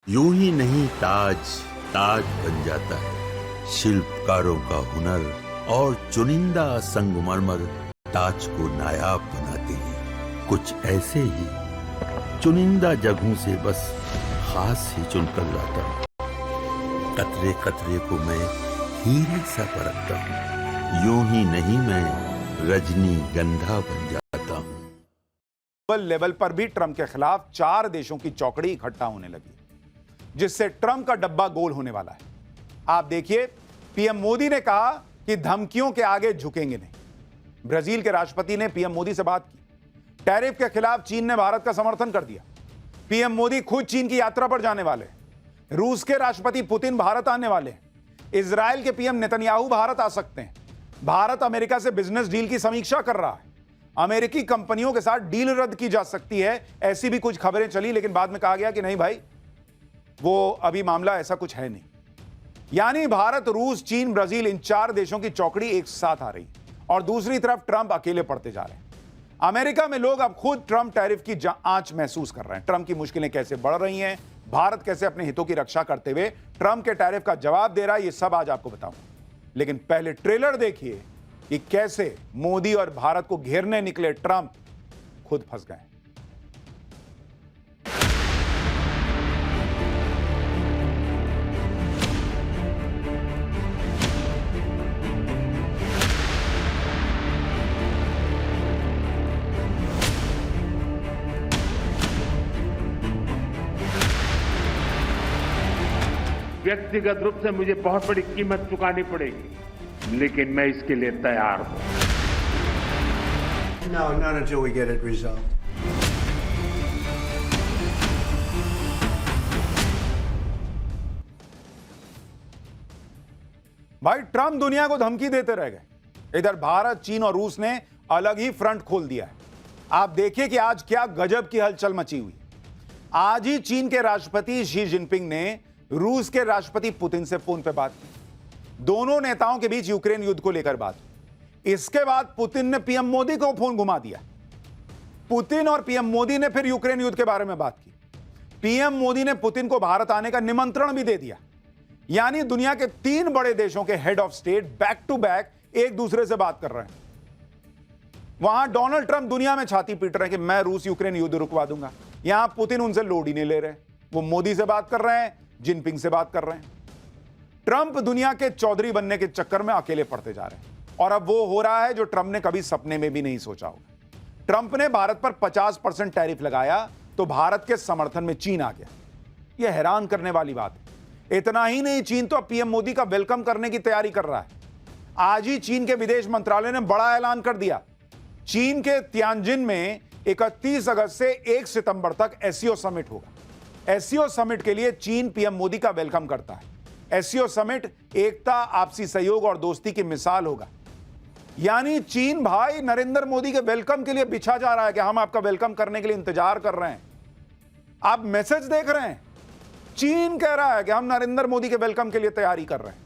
यूं ही नहीं ताज ताज बन जाता है। शिल्पकारों का हुनर और चुनिंदा संगमरमर ताज को नायाब बनाते हैं। कुछ ऐसे ही चुनिंदा जगहों से बस खास ही चुनकर लाता हूँ। कतरे कतरे को मैं हीरे सा परखता हूँ। यूं ही नहीं मैं रजनीगंधा बन जाता हूँ। ग्लोबल लेवल पर भी ट्रंप के खिलाफ 4 देशों की चौकड़ी इकट्ठा होने लगी, जिससे ट्रंप का डब्बा गोल होने वाला है। आप देखिए, पीएम मोदी ने कहा कि धमकियों के आगे झुकेंगे नहीं। ब्राजील के राष्ट्रपति ने पीएम मोदी से बात की। टैरिफ के खिलाफ चीन ने भारत का समर्थन कर दिया। पीएम मोदी खुद चीन की यात्रा पर जाने वाले। रूस के राष्ट्रपति पुतिन भारत आने वाले। इजराइल के पीएम नेतन्याहू भारत आ सकते हैं। भारत अमेरिका से बिजनेस डील की समीक्षा कर रहा है। अमेरिकी कंपनियों के साथ डील रद्द की जा सकती है, ऐसी भी कुछ खबरें चली, लेकिन बाद में कहा गया कि नहीं भाई, वो अभी मामला ऐसा कुछ है नहीं। यानी भारत, रूस, चीन, ब्राजील, इन 4 देशों की चौकड़ी एक साथ आ रही और दूसरी तरफ ट्रंप अकेले पड़ते जा रहे हैं। अमेरिका में लोग अब खुद ट्रंप टैरिफ की आंच महसूस कर रहे हैं। ट्रंप की मुश्किलें कैसे बढ़ रही हैं, भारत कैसे अपने हितों की रक्षा करते हुए ट्रंप के टैरिफ का जवाब दे रहा है, ये सब आज आपको बताऊंगा। लेकिन पहले ट्रेलर देखिए कि कैसे मोदी और भारत को घेरने निकले ट्रंप खुद फंस गए। व्यक्तिगत रूप से मुझे बहुत बड़ी कीमत चुकानी पड़ेगी, लेकिन मैं इसके लिए तैयार हूं। No, not until we get it resolved. भाई, ट्रंप दुनिया को धमकी देते रह गए। इधर भारत, चीन और रूस ने अलग ही फ्रंट खोल दिया है। आप देखिए कि आज क्या गजब की हलचल मची हुई। आज ही चीन के राष्ट्रपति शी जिनपिंग ने रूस के राष्ट्रपति पुतिन से फोन पर बात की। दोनों नेताओं के बीच यूक्रेन युद्ध को लेकर बात हुई। इसके बाद पुतिन ने पीएम मोदी को फोन घुमा दिया। पुतिन और पीएम मोदी ने फिर यूक्रेन युद्ध के बारे में बात की। पीएम मोदी ने पुतिन को भारत आने का निमंत्रण भी दे दिया। यानी दुनिया के 3 बड़े देशों के head of state back to back एक दूसरे से बात कर रहे हैं। वहां डोनाल्ड ट्रंप दुनिया में छाती पीट रहे हैं कि मैं रूस यूक्रेन युद्ध रुकवा दूंगा। यहां पुतिन उनसे लोड ही नहीं ले रहे। वो मोदी से बात कर रहे हैं, जिनपिंग से बात कर रहे हैं। ट्रंप दुनिया के चौधरी बनने के चक्कर में अकेले पड़ते जा रहे हैं और अब वो हो रहा है जो ट्रंप ने कभी सपने में भी नहीं सोचा होगा। ट्रंप ने भारत पर 50% टैरिफ लगाया तो भारत के समर्थन में चीन आ गया। यह हैरान करने वाली बात है। इतना ही नहीं, चीन तो पीएम मोदी का वेलकम करने की तैयारी कर रहा है। आज ही चीन के विदेश मंत्रालय ने बड़ा ऐलान कर दिया। चीन के तियानजिन में 31 अगस्त से 1 सितंबर तक एससीओ समिट होगा। एससीओ समिट के लिए चीन पीएम मोदी का वेलकम करता है। एससीओ समिट एकता, आपसी सहयोग और दोस्ती की मिसाल होगा। यानी चीन भाई नरेंद्र मोदी के वेलकम के लिए बिछा जा रहा है कि हम आपका वेलकम करने के लिए इंतजार कर रहे हैं। आप मैसेज देख रहे हैं, चीन कह रहा है कि हम नरेंद्र मोदी के वेलकम के लिए तैयारी कर रहे हैं।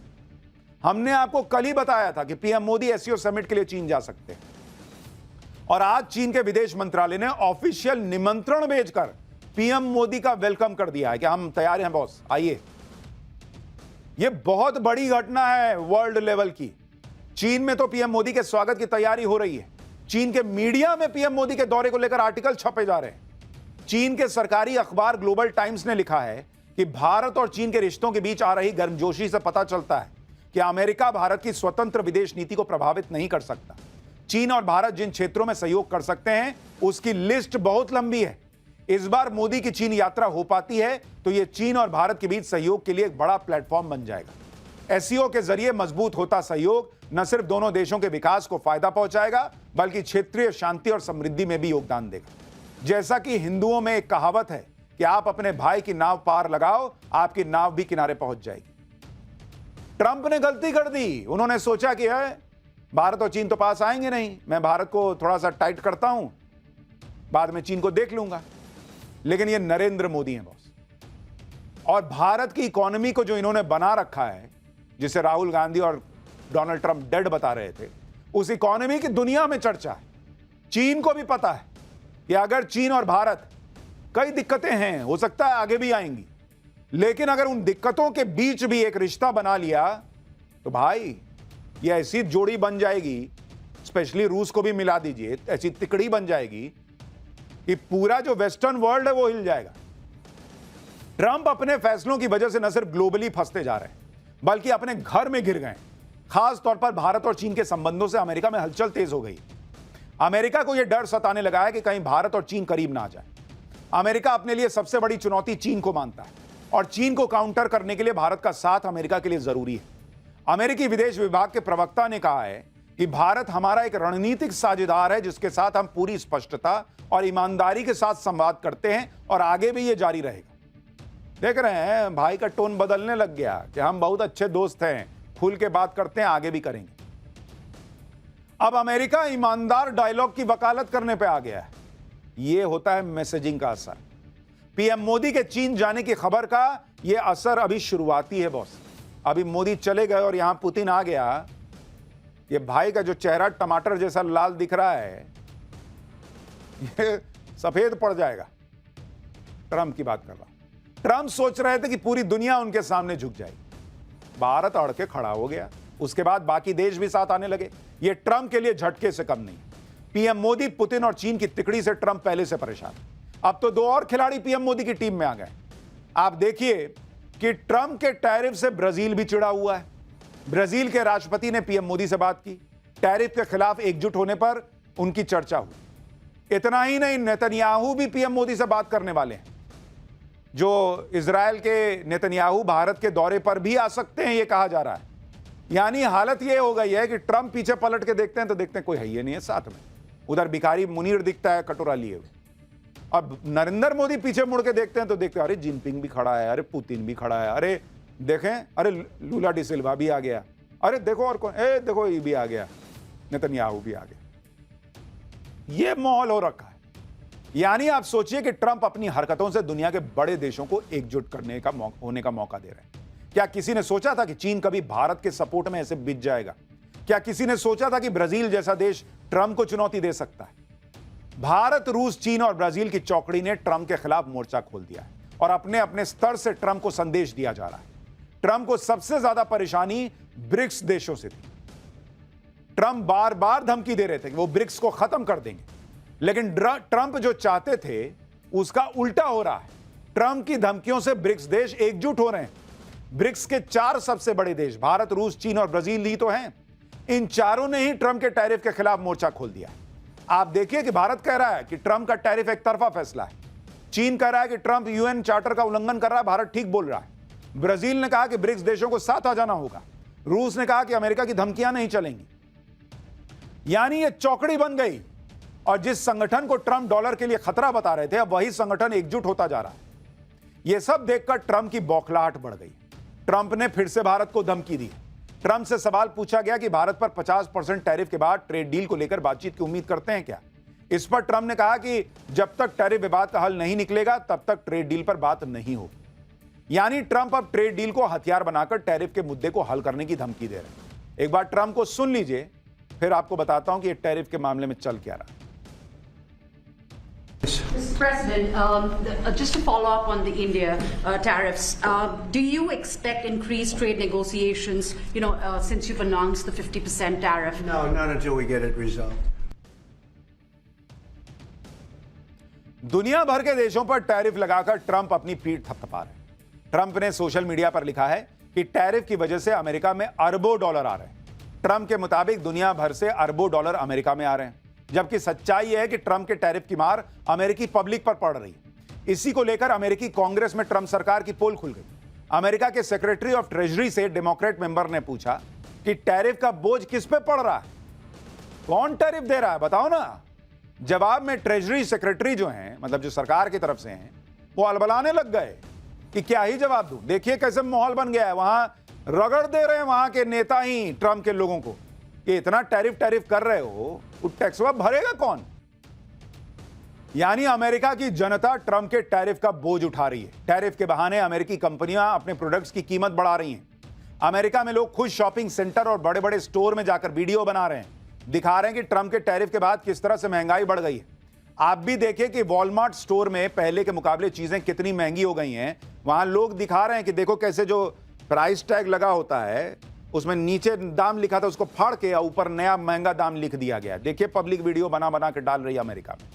हमने आपको कल ही बताया था कि पीएम मोदी एससीओ समिट के लिए चीन जा सकते हैं और आज चीन के विदेश मंत्रालय ने ऑफिशियल निमंत्रण भेजकर पीएम मोदी का वेलकम कर दिया है कि हम तैयार हैं बॉस, आइए। यह बहुत बड़ी घटना है वर्ल्ड लेवल की। चीन में तो पीएम मोदी के स्वागत की तैयारी हो रही है। चीन के मीडिया में पीएम मोदी के दौरे को लेकर आर्टिकल छपे जा रहे हैं। चीन के सरकारी अखबार ग्लोबल टाइम्स ने लिखा है कि भारत और चीन के रिश्तों के बीच आ रही गर्मजोशी से पता चलता है कि अमेरिका भारत की स्वतंत्र विदेश नीति को प्रभावित नहीं कर सकता। चीन और भारत जिन क्षेत्रों में सहयोग कर सकते हैं उसकी लिस्ट बहुत लंबी है। इस बार मोदी की चीन यात्रा हो पाती है तो यह चीन और भारत के बीच सहयोग के लिए एक बड़ा प्लेटफॉर्म बन जाएगा। एससीओ के जरिए मजबूत होता सहयोग न सिर्फ दोनों देशों के विकास को फायदा पहुंचाएगा बल्कि क्षेत्रीय शांति और समृद्धि में भी योगदान देगा। जैसा कि हिंदुओं में एक कहावत है कि आप अपने भाई की नाव पार लगाओ, आपकी नाव भी किनारे पहुंच जाएगी। ट्रंप ने गलती कर दी। उन्होंने सोचा कि है भारत और चीन तो पास आएंगे नहीं, मैं भारत को थोड़ा सा टाइट करता हूं, बाद में चीन को देख लूंगा। लेकिन ये नरेंद्र मोदी हैं बॉस। और भारत की इकोनॉमी को जो इन्होंने बना रखा है, जिसे राहुल गांधी और डोनाल्ड ट्रंप डेड बता रहे थे, उस इकोनॉमी की दुनिया में चर्चा है। चीन को भी पता है कि अगर चीन और भारत, कई दिक्कतें हैं, हो सकता है आगे भी आएंगी, लेकिन अगर उन दिक्कतों के बीच भी एक रिश्ता बना लिया तो भाई ये ऐसी जोड़ी बन जाएगी, स्पेशली रूस को भी मिला दीजिए, ऐसी तिकड़ी बन जाएगी कि पूरा जो वेस्टर्न वर्ल्ड है वो हिल जाएगा। ट्रंप अपने फैसलों की वजह से न सिर्फ ग्लोबली फंसते जा रहे हैं बल्कि अपने घर में गिर गए। खास तौर पर भारत और चीन के संबंधों से अमेरिका में हलचल तेज हो गई। अमेरिका को यह डर सताने लगा है कि कहीं भारत और चीन करीब ना आ जाए। अमेरिका अपने लिए सबसे बड़ी चुनौती चीन को मानता है और चीन को काउंटर करने के लिए भारत का साथ अमेरिका के लिए जरूरी है। अमेरिकी विदेश विभाग के प्रवक्ता ने कहा है कि भारत हमारा एक रणनीतिक साझेदार है जिसके साथ हम पूरी स्पष्टता और ईमानदारी के साथ संवाद करते हैं और आगे भी यह जारी रहेगा। देख रहे हैं भाई का टोन बदलने लग गया कि हम बहुत अच्छे दोस्त हैं, खुल के बात करते हैं, आगे भी करेंगे। अब अमेरिका ईमानदार डायलॉग की वकालत करने पे आ गया है। यह होता है मैसेजिंग का असर। पीएम मोदी के चीन जाने की खबर का यह असर अभी शुरुआती है बॉस। अभी मोदी चले गए और यहां पुतिन आ गया। ये भाई का जो चेहरा टमाटर जैसा लाल दिख रहा है ये सफेद पड़ जाएगा। ट्रंप की बात कर रहा हूं। ट्रंप सोच रहे थे कि पूरी दुनिया उनके सामने झुक जाएगी। भारत अड़ के खड़ा हो गया। उसके बाद बाकी देश भी साथ आने लगे। ये ट्रंप के लिए झटके से कम नहीं। पीएम मोदी, पुतिन और चीन की तिकड़ी से ट्रंप पहले से परेशान। अब तो दो और खिलाड़ी पीएम मोदी की टीम में आ गए। आप देखिए कि ट्रंप के टैरिफ से ब्राजील भी चिढ़ा हुआ है। ब्राजील के राष्ट्रपति ने पीएम मोदी से बात की। टैरिफ के खिलाफ एकजुट होने पर उनकी चर्चा हुई। इतना ही नहीं, नेतन्याहू भी पीएम मोदी से बात करने वाले हैं। जो इजराइल के नेतन्याहू भारत के दौरे पर भी आ सकते हैं, यह कहा जा रहा है। यानी हालत यह हो गई है कि ट्रंप पीछे पलट के देखते हैं तो देखते हैं कोई है ही नहीं है साथ में। उधर भिखारी मुनीर दिखता है कटोरा लिए हुए। अब नरेंद्र मोदी पीछे मुड़ के देखते हैं तो देखते हैं अरे जिनपिंग भी खड़ा है, अरे पुतिन भी खड़ा है, अरे देखें, अरे लूला डी सिल्वा भी आ गया, अरे देखो और कौन, देखो ये भी आ गया, नेतन्याहू भी आ गया। ये माहौल हो रखा है। यानी आप सोचिए कि ट्रंप अपनी हरकतों से दुनिया के बड़े देशों को एकजुट करने का होने का मौका दे रहे हैं। क्या किसी ने सोचा था कि चीन कभी भारत के सपोर्ट में ऐसे बिछ जाएगा? क्या किसी ने सोचा था कि ब्राजील जैसा देश ट्रंप को चुनौती दे सकता है? भारत, रूस, चीन और ब्राजील की चौकड़ी ने ट्रंप के खिलाफ मोर्चा खोल दिया है और अपने अपने स्तर से ट्रंप को संदेश दिया जा रहा है। ट्रंप को सबसे ज्यादा परेशानी ब्रिक्स देशों से थी। ट्रंप बार बार धमकी दे रहे थे कि वो ब्रिक्स को खत्म कर देंगे, लेकिन ट्रंप जो चाहते थे उसका उल्टा हो रहा है। ट्रंप की धमकियों से ब्रिक्स देश एकजुट हो रहे हैं। ब्रिक्स के 4 सबसे बड़े देश भारत, रूस, चीन और ब्राजील ही तो हैं। इन चारों ने ही ट्रंप के टैरिफ के खिलाफ मोर्चा खोल दिया। आप देखिए कि भारत कह रहा है कि ट्रंप का टैरिफ एक तरफा फैसला है। चीन कह रहा है कि ट्रंप यूएन चार्टर का उल्लंघन कर रहा है, भारत ठीक बोल रहा है। ब्राजील ने कहा कि ब्रिक्स देशों को साथ आ जाना होगा। रूस ने कहा कि अमेरिका की धमकियां नहीं चलेंगी। यानी यह चौकड़ी बन गई और जिस संगठन को ट्रंप डॉलर के लिए खतरा बता रहे थे, अब वही संगठन एकजुट होता जा रहा है। यह सब देखकर ट्रंप की बौखलाहट बढ़ गई। ट्रंप ने फिर से भारत को धमकी दी। ट्रंप से सवाल पूछा गया कि भारत पर 50% टैरिफ के बाद ट्रेड डील को लेकर बातचीत की उम्मीद करते हैं क्या? इस पर ट्रंप ने कहा कि जब तक टैरिफ विवाद का हल नहीं निकलेगा तब तक ट्रेड डील पर बात नहीं होगी। यानी ट्रंप अब ट्रेड डील को हथियार बनाकर टैरिफ के मुद्दे को हल करने की धमकी दे रहे हैं। एक बार ट्रंप को सुन लीजिए, फिर आपको बताता हूं कि टैरिफ के मामले में चल क्या रहा है। Mr. President, just to follow up on the India tariffs, do you expect increased trade negotiations, since you've announced the 50% tariff? No, not until we get it resolved. दुनिया भर के देशों पर टैरिफ लगाकर ट्रंप अपनी पीठ थपथपा रहे हैं। ट्रंप ने सोशल मीडिया पर लिखा है कि टैरिफ की वजह से अमेरिका में अरबों डॉलर आ रहे हैं। ट्रंप के मुताबिक दुनिया भर से अरबों डॉलर अमेरिका में आ रहे हैं, जबकि सच्चाई यह है कि ट्रंप के टैरिफ की मार अमेरिकी पब्लिक पर पड़ रही है। इसी को लेकर अमेरिकी कांग्रेस में ट्रंप सरकार की पोल खुल गई। अमेरिका के सेक्रेटरी ऑफ ट्रेजरी से डेमोक्रेट मेंबर ने पूछा कि टैरिफ का बोझ किस पे पड़ रहा है, कौन टैरिफ दे रहा है, बताओ ना। जवाब में ट्रेजरी सेक्रेटरी जो हैं, मतलब जो सरकार की तरफ से हैं, वो अलबलाने लग गए कि क्या ही जवाब दूं। देखिए कैसे माहौल बन गया है। वहां रगड़ दे रहे हैं वहां के नेता ही ट्रंप के लोगों को कि इतना टैरिफ कर रहे हो, वो टैक्स भरेगा कौन? यानी अमेरिका की जनता ट्रंप के टैरिफ का बोझ उठा रही है। टैरिफ के बहाने अमेरिकी कंपनियां अपने प्रोडक्ट्स की कीमत बढ़ा रही हैं। अमेरिका में लोग खुद शॉपिंग सेंटर और बड़े बड़े स्टोर में जाकर वीडियो बना रहे हैं, दिखा रहे हैं कि ट्रंप के टैरिफ के बाद किस तरह से महंगाई बढ़ गई है। आप भी देखें कि वॉलमार्ट स्टोर में पहले के मुकाबले चीजें कितनी महंगी हो गई हैं। वहां लोग दिखा रहे हैं कि देखो कैसे जो प्राइस टैग लगा होता है उसमें नीचे दाम लिखा था, उसको फाड़ के ऊपर नया महंगा दाम लिख दिया गया। देखिए पब्लिक वीडियो बना बना के डाल रही है अमेरिका में।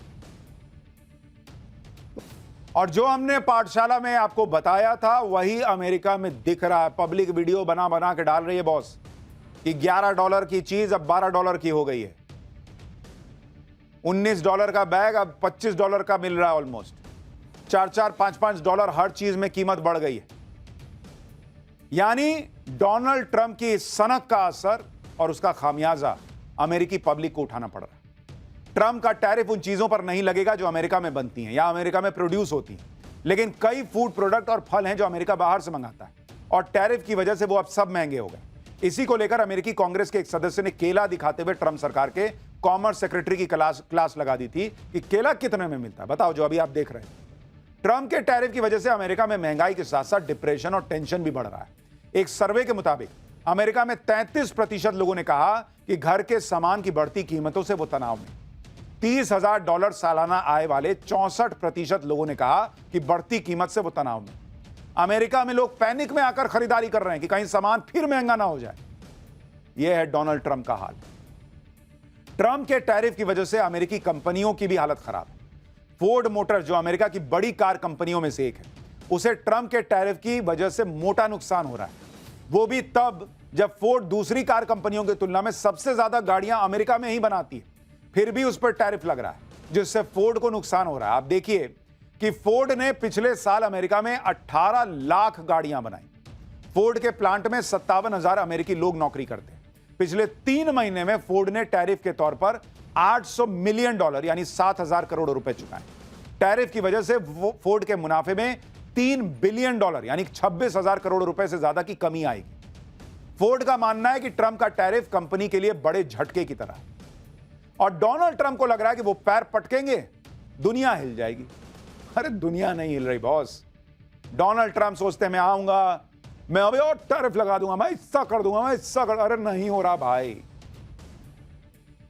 और जो हमने पाठशाला में आपको बताया था वही अमेरिका में दिख रहा है। पब्लिक वीडियो बना बना के डाल रही है बॉस कि $11 की चीज अब $12 की हो गई है। $19 का बैग अब $25 का मिल रहा है। ऑलमोस्ट $4, $5 हर चीज में कीमत बढ़ गई है। यानी डोनाल्ड ट्रंप की सनक का असर और उसका खामियाजा अमेरिकी पब्लिक को उठाना पड़ रहा है। ट्रंप का टैरिफ उन चीजों पर नहीं लगेगा जो अमेरिका में बनती हैं या अमेरिका में प्रोड्यूस होती हैं, लेकिन कई फूड प्रोडक्ट और फल हैं जो अमेरिका बाहर से मंगाता है और टैरिफ की वजह से वो अब सब महंगे हो गए। इसी को लेकर अमेरिकी कांग्रेस के एक सदस्य ने केला दिखाते हुए ट्रंप सरकार के कॉमर्स सेक्रेटरी की क्लास लगा दी थी कि केला कितने में मिलता है, बताओ, जो अभी आप देख रहे हैं। ट्रंप के टैरिफ की वजह से अमेरिका में महंगाई के साथ साथ डिप्रेशन और टेंशन भी बढ़ रहा है। एक सर्वे के मुताबिक अमेरिका में 33% लोगों ने कहा कि घर के सामान की बढ़ती कीमतों से वो तनाव में। $30,000 सालाना आय वाले 64% लोगों ने कहा कि बढ़ती कीमत से वो तनाव में। अमेरिका में लोग पैनिक में आकर खरीदारी कर रहे हैं कि कहीं सामान फिर महंगा ना हो जाए। यह है डोनाल्ड ट्रंप का हाल। ट्रंप के टैरिफ की वजह से अमेरिकी कंपनियों की भी हालत खराब है। फोर्ड मोटर जो अमेरिका की बड़ी कार कंपनियों में से एक है, उसे ट्रंप के टैरिफ की वजह से मोटा नुकसान हो रहा है। वो भी तब जब फोर्ड दूसरी कार कंपनियों की तुलना में सबसे ज्यादा गाड़ियां अमेरिका में ही बनाती है, फिर भी उस पर टैरिफ लग रहा है, जिससे फोर्ड को नुकसान हो रहा है। आप देखिए कि फोर्ड ने पिछले साल अमेरिका में 18 लाख गाड़ियां बनाई। फोर्ड के प्लांट में 57,000 अमेरिकी लोग नौकरी करते हैं। पिछले 3 महीने में फोर्ड ने टैरिफ के तौर पर $800 मिलियन यानी 7,000 करोड़ रुपए चुकाए। टैरिफ की वजह से फोर्ड के मुनाफे में $3 बिलियन यानी 26,000 करोड़ रुपए से ज्यादा की कमी आएगी। फोर्ड का मानना है कि ट्रंप का टैरिफ कंपनी के लिए बड़े झटके की तरह है और डोनाल्ड ट्रंप को लग रहा है कि वो पैर पटकेंगे, दुनिया हिल जाएगी। अरे दुनिया नहीं हिल रही बॉस। डोनाल्ड ट्रंप सोचते हैं मैं आऊंगा, मैं अभी और टैरिफ लगा दूंगा, मैं हिस्सा कर दूंगा, मैं हिस्सा कर। अरे नहीं हो रहा भाई,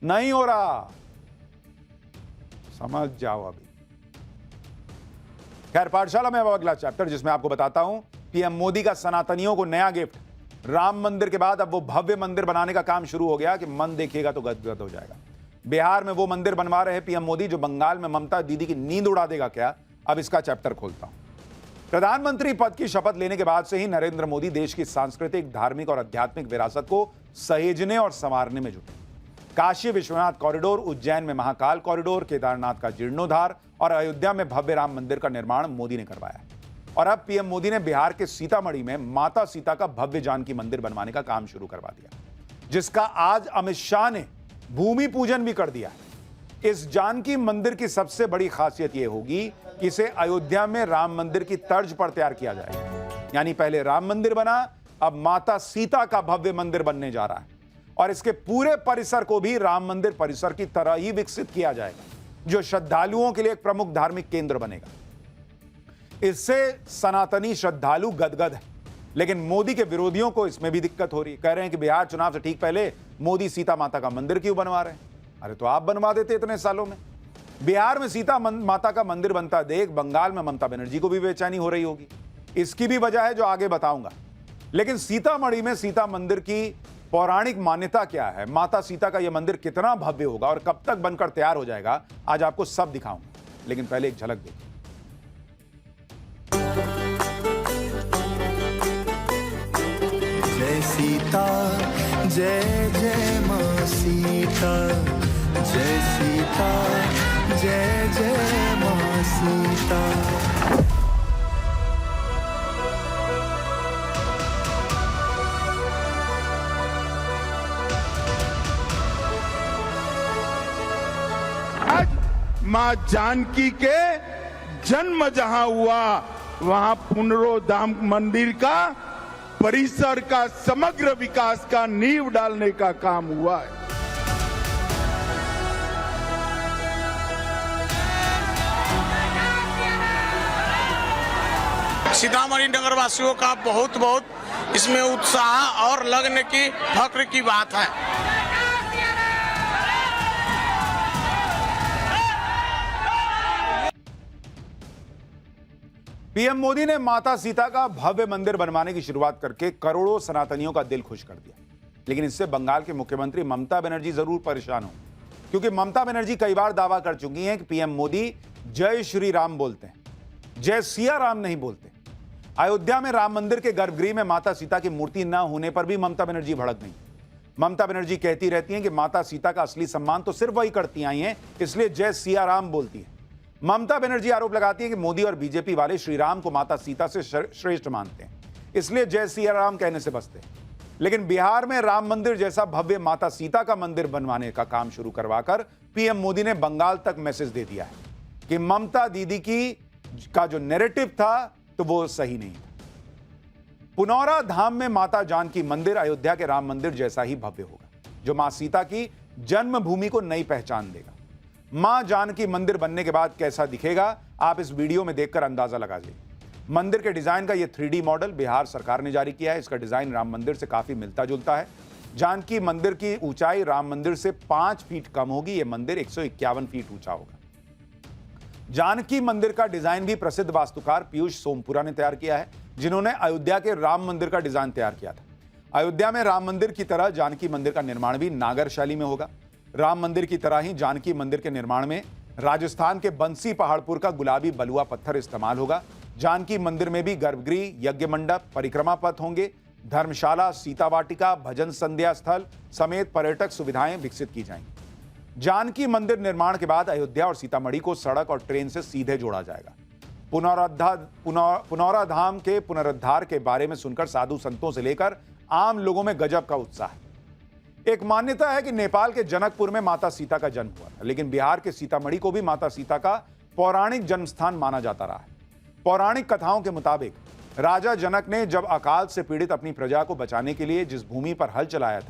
नहीं हो रहा, समझ जाओ अभी। खैर, पाठशाला में अब अगला चैप्टर जिसमें आपको बताता हूं पीएम मोदी का सनातनियों को नया गिफ्ट। राम मंदिर के बाद अब वो भव्य मंदिर बनाने का काम शुरू हो गया कि मन देखिएगा तो गदगद हो जाएगा। बिहार में वो मंदिर बनवा रहे हैं पीएम मोदी जो बंगाल में ममता दीदी की नींद उड़ा देगा क्या। अब इसका चैप्टर खोलता हूं। प्रधानमंत्री पद की शपथ लेने के बाद से ही नरेंद्र मोदी देश की सांस्कृतिक, धार्मिक और आध्यात्मिक विरासत को सहेजने और संवारने में जुटे। काशी विश्वनाथ कॉरिडोर, उज्जैन में महाकाल कॉरिडोर, केदारनाथ का जीर्णोद्धार और अयोध्या में भव्य राम मंदिर का निर्माण मोदी ने करवाया। और अब पीएम मोदी ने बिहार के सीतामढ़ी में माता सीता का भव्य जानकी मंदिर बनवाने का काम शुरू करवा दिया, जिसका आज अमित शाह ने भूमि पूजन भी कर दिया है। इस जानकी मंदिर की सबसे बड़ी खासियत यह होगी कि इसे अयोध्या में राम मंदिर की तर्ज पर तैयार किया जाएगा। यानी पहले राम मंदिर बना, अब माता सीता का भव्य मंदिर बनने जा रहा है और इसके पूरे परिसर को भी राम मंदिर परिसर की तरह ही विकसित किया जाएगा, जो श्रद्धालुओं के लिए एक प्रमुख धार्मिक केंद्र बनेगा। इससे सनातनी श्रद्धालु गदगद है, लेकिन मोदी के विरोधियों को इसमें भी दिक्कत हो रही है। कह रहे हैं कि बिहार चुनाव से ठीक पहले मोदी सीता माता का मंदिर क्यों बनवा रहे हैं। अरे तो आप बनवा देते इतने सालों में। बिहार में सीता माता का मंदिर बनता देख बंगाल में ममता बनर्जी को भी बेचैनी हो रही होगी। इसकी भी वजह है जो आगे बताऊंगा। लेकिन सीतामढ़ी में सीता मंदिर की पौराणिक मान्यता क्या है, माता सीता का यह मंदिर कितना भव्य होगा और कब तक बनकर तैयार हो जाएगा, आज आपको सब दिखाऊंगा। लेकिन पहले एक झलक देखिए। जय सीता, जय जय मां सीता, जय सीता, जय जय मां सीता। आज मां जानकी के जन्म जहां हुआ, वहां पुनरोद्धार मंदिर का परिसर का समग्र विकास का नींव डालने का काम हुआ है। सीतामढ़ी नगर वासियों का बहुत बहुत इसमें उत्साह और लगने की फक्र की बात है। पीएम मोदी ने माता सीता का भव्य मंदिर बनवाने की शुरुआत करके करोड़ों सनातनियों का दिल खुश कर दिया। लेकिन इससे बंगाल के मुख्यमंत्री ममता बनर्जी जरूर परेशान हो, क्योंकि ममता बनर्जी कई बार दावा कर चुकी हैं कि पीएम मोदी जय श्री राम बोलते हैं, जय सिया राम नहीं बोलते। अयोध्या में राम मंदिर के गर्भगृह में माता सीता की मूर्ति न होने पर भी ममता बनर्जी भड़क गई। ममता बनर्जी कहती रहती हैं कि माता सीता का असली सम्मान तो सिर्फ वही करती आई हैं, इसलिए जय सिया राम बोलती है। ममता बनर्जी आरोप लगाती है कि मोदी और बीजेपी वाले श्री राम को माता सीता से श्रेष्ठ मानते हैं, इसलिए जय सिया राम कहने से बचते हैं। लेकिन बिहार में राम मंदिर जैसा भव्य माता सीता का मंदिर बनवाने का काम शुरू करवाकर पीएम मोदी ने बंगाल तक मैसेज दे दिया है कि ममता दीदी का जो नैरेटिव था तो वो सही नहीं था। पुनौरा धाम में माता जानकी मंदिर अयोध्या के राम मंदिर जैसा ही भव्य होगा, जो मां सीता की जन्मभूमि को नई पहचान देगा। मां जानकी मंदिर बनने के बाद कैसा दिखेगा, आप इस वीडियो में देखकर अंदाजा लगा लीजिए। मंदिर के डिजाइन का यह 3D मॉडल बिहार सरकार ने जारी किया है। इसका डिजाइन राम मंदिर से काफी मिलता जुलता है। जानकी मंदिर की ऊंचाई राम मंदिर से 5 फीट कम होगी। यह मंदिर 151 फीट ऊंचा होगा। जानकी मंदिर का डिजाइन भी प्रसिद्ध वास्तुकार पीयूष सोमपुरा ने तैयार किया है, जिन्होंने अयोध्या के राम मंदिर का डिजाइन तैयार किया था। अयोध्या में राम मंदिर की तरह जानकी मंदिर का निर्माण भी नागर शैली में होगा। राम मंदिर की तरह ही जानकी मंदिर के निर्माण में राजस्थान के बंसी पहाड़पुर का गुलाबी बलुआ पत्थर इस्तेमाल होगा। जानकी मंदिर में भी गर्भगृह, यज्ञ मंडप, परिक्रमा पथ होंगे। धर्मशाला, सीता वाटिका, भजन संध्या स्थल समेत पर्यटक सुविधाएं विकसित की जाएंगी। जानकी मंदिर निर्माण के बाद अयोध्या और सीतामढ़ी को सड़क और ट्रेन से सीधे जोड़ा जाएगा। पुनौरा धाम के पुनरुद्धार के बारे में सुनकर साधु संतों से लेकर आम लोगों में गजब का उत्साह है। एक मान्यता है कि नेपाल के जनकपुर में माता सीता का जन्म हुआ था, लेकिन बिहार के सीतामढ़ी को भी माता सीता का पौराणिक जन्म स्थान माना जाता रहा है। पौराणिक कथाओं के मुताबिक राजा जनक ने जब अकाल से पीड़ित अपनी प्रजा को बचाने के लिए जिस भूमि पर हल चलाया था,